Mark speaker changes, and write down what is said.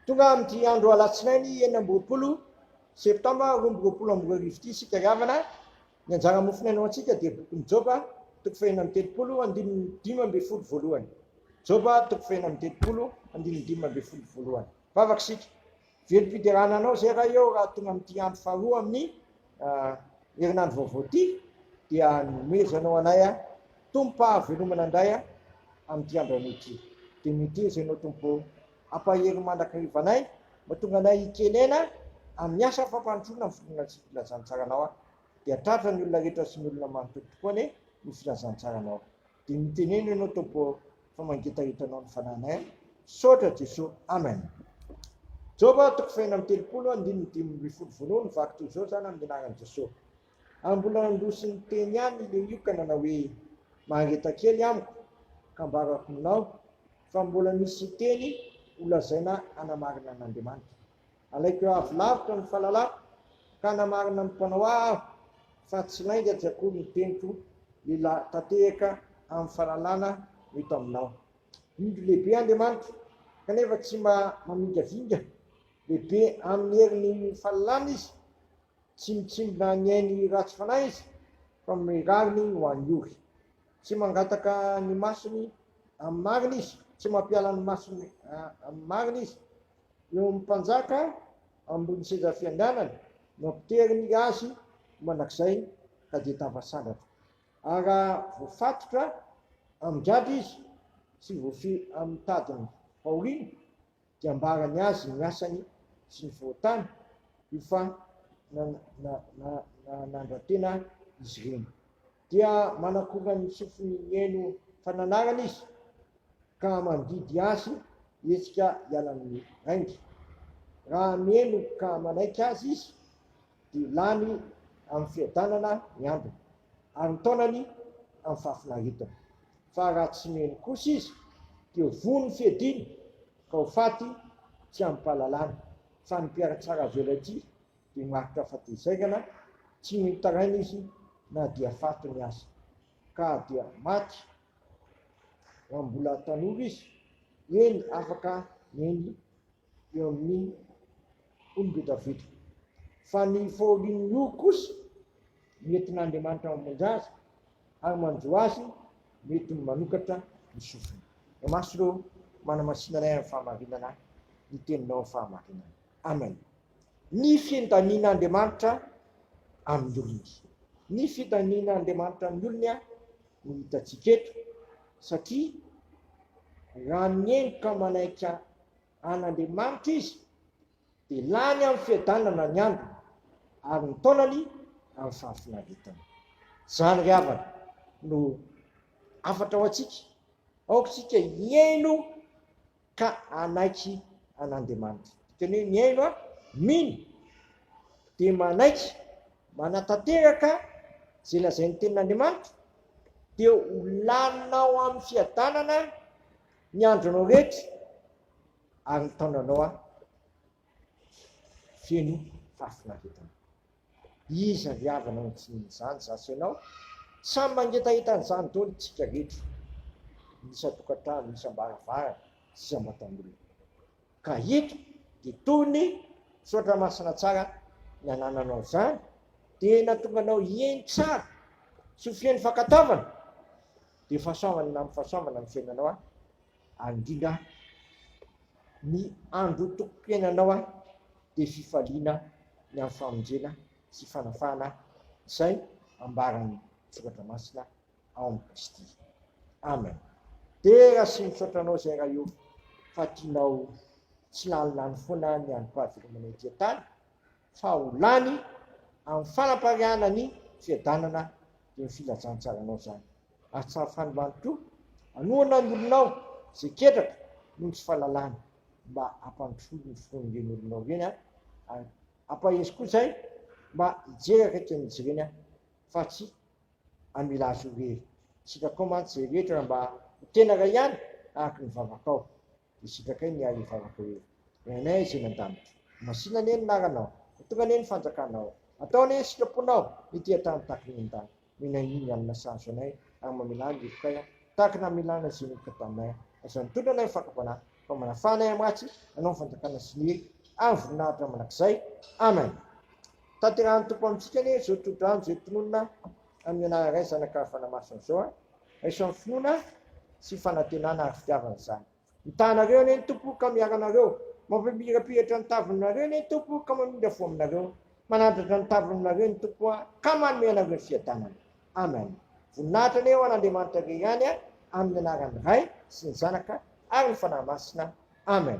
Speaker 1: Tonga amin'ity andro alatsinainy 20 septambra 2020 sika ravana ny anjara mofinainao antsika dia bokin'ny Joba 4:30 andininy 5:10 voalohany. Joba 4:30 andininy 5:10 voalohany. Vavaky sika velom-piderana anao zay raha eo raha tonga amin'ity andro faharoa amin'ny herinandro vaovao ty dia nomezanao anay tompa-velomana andray amin'ity andro an'ity. Dia mitezy ianao tompo ampahery mandrakarivanay mahatonga anay hikenena amin'ny asa fampandroana ny fotoana tsy filazantsaranao dia tratra ny olona rehetra sy ny olona manontolo tokoa ny filazantsaranao. Dia miteneno ianao tompo fa mangetaretanao ny fananay sotra Jesosy. Amen. Joba 4:30 andininy 5:10 voalohany vaky toy izao zany amin'ny anaran'i Jesosy. Mbola nandosiny teny ihany le io ka nanao hoe mareta kely amiko ka mbarako aminao fa mbola misy teny holazaina anamarina an'Andriamanitra. Alaiko eo avy lavitra ny fahalalako ka anamarina ny mpanao aho fa tsy lainga tsy akory ny teniko lila tanteraka amin'ny fahalalana mety aminao. Indro lehibe Andriamanitra kanefa tsy mba mamingavinga, lehibe amin'ny herin'ny fahalalana izy, tsy mitsimbina ny ainy ratsy fanahy izy fa mirariny ho an'ny ory. Tsy mangataka ny masony amin'ny marina izy, tsy mampiala ny masony amin'ny marina izy. Eo amin'ny mpanjaka ambony seza fiandanana no ampiteriny azy manakizay ka dia tafasandatra. Ary voafatotra amin'ny gadra izy sy voafy amin'ny tadiny paorina dia ambarany azy ny asany sy ny voatany io fa nandratena izy ireny. Dia manakora ny sofiny eno fananarana izy ka mandidy azy hetsika hialan'ny raingy. Raha mieno ka manaiky azy izy dia lany amin'ny fiadanana ny andro ary ny taonany amin'ny fahafinaretana. Fa raha tsy mieno kosa izy dia vony fiadiny ka ho faty tsy amin'ny fahalalana fa ny mpiara-tsara velaty dia marika fahatezaigana tsy mitaraina izy na dia faty ny asa ka dia maty raha mbola tanora izy eny afaka miainy eo amin'ny olobe Davida. Fa ny fahorian'ny io kosa mety n'Andriamanitra mamonjy azy ary manjo azy mety manokatra ny sofiny. Masolo manamasinanay amin'ny fahamarinana ny teninao fahamarinana. Amen. Ny fitanian'Andriamanitra amin'ny olony. Ny fitanian'Andriamanitra amin'ny olony no hitantsika eto satria raha mieno ka manaika an'Andriamanitra izy dia lany amin'ny fiadanana ny andro ary ny taonany amin'ny fahafinaretana. Zany ry havana no afatra ho antsika aokatsika hiaino ka anaiky an'Andriamanitra. Teny hoe miaino mino dia manaiky manatanteraka zay lazain'ny tenin'Andriamanitra dia ho laninao amin'ny fiadanana ny andronao rehetra ary ny taonanao feno fahafinaretana. Iza ry havana no tsy min'izany zasy ianao? Samy mangetaheta an'izany daholo tsika rehetra. Misy atokantrano, misy ambaravarana, misy ambatan'olona. Ka eto dia toy ny misaotra masina tsara ny anananao izany dia nahatonga anao hiaino tsara sy ho fiaino fankatavana dia fahasoavana na amin'ny fahasoavana ny fiainanao ary indrindra ny andro toko-piainanao dia fifaliana ny amin'ny famonjena sy fanafahana izay ambaran'ny soratra masina ao amin'ny Kristy. Amen. Dia raha sy misaotranao izay raha io fa tianao tsy lalilany foana ny androm-pahavelomana ety an-tany fa ho lany amin'ny fanampariahana ny fiadanana dia ny filazantsaranao zany. Ary tsara fandroany anoana ny olonao izay ketraka noho tsy fahalalana mba hampandrosoly ny fotoan'ireny olonao ireny ary hampahezy koa izay mba hijeraka ken'izy ireny fa tsy hamela azy ho rery. Sitraka ao mantsy izay rehetra mba tena ray ihany araka ny vavakao dia sitrakay ny ary vavaka hoe renay izay nandanitra masina ane ny naranao tonga ane ny fanjakanao atao ane ny sitraponao ity atany tahaka ny an-tany minaniny alina sahazo anay ary mamelany lefokay tahaka namelana izay nokata taminay aza mitondra anay ny fakapanahy famanafana ian'ny ratsy anao fanjakana siniry amin'ny voninahitra manak'izay. Amen. Tanterahany tompo amintsika anie zao todrano zay tononona amin'ny anara iray zanaka fanamasina zao a aiso amin'ny finoana sy fanantenana ary fitiavana izany. Mitanareo anie ny tompo ka miaranareo, mampipirapiratra ny tavinareo anie ny tompo ka mamindra fo aminareo, manandratra ny tavinareo ny tompo ka manome anareo ny fiadanana. Amen. Voninahitra anie ho an'Andriamanitra iray ihany a amin'ny anaran'ny Ray sy ny Zanaka ary ny fanahy masina. Amen.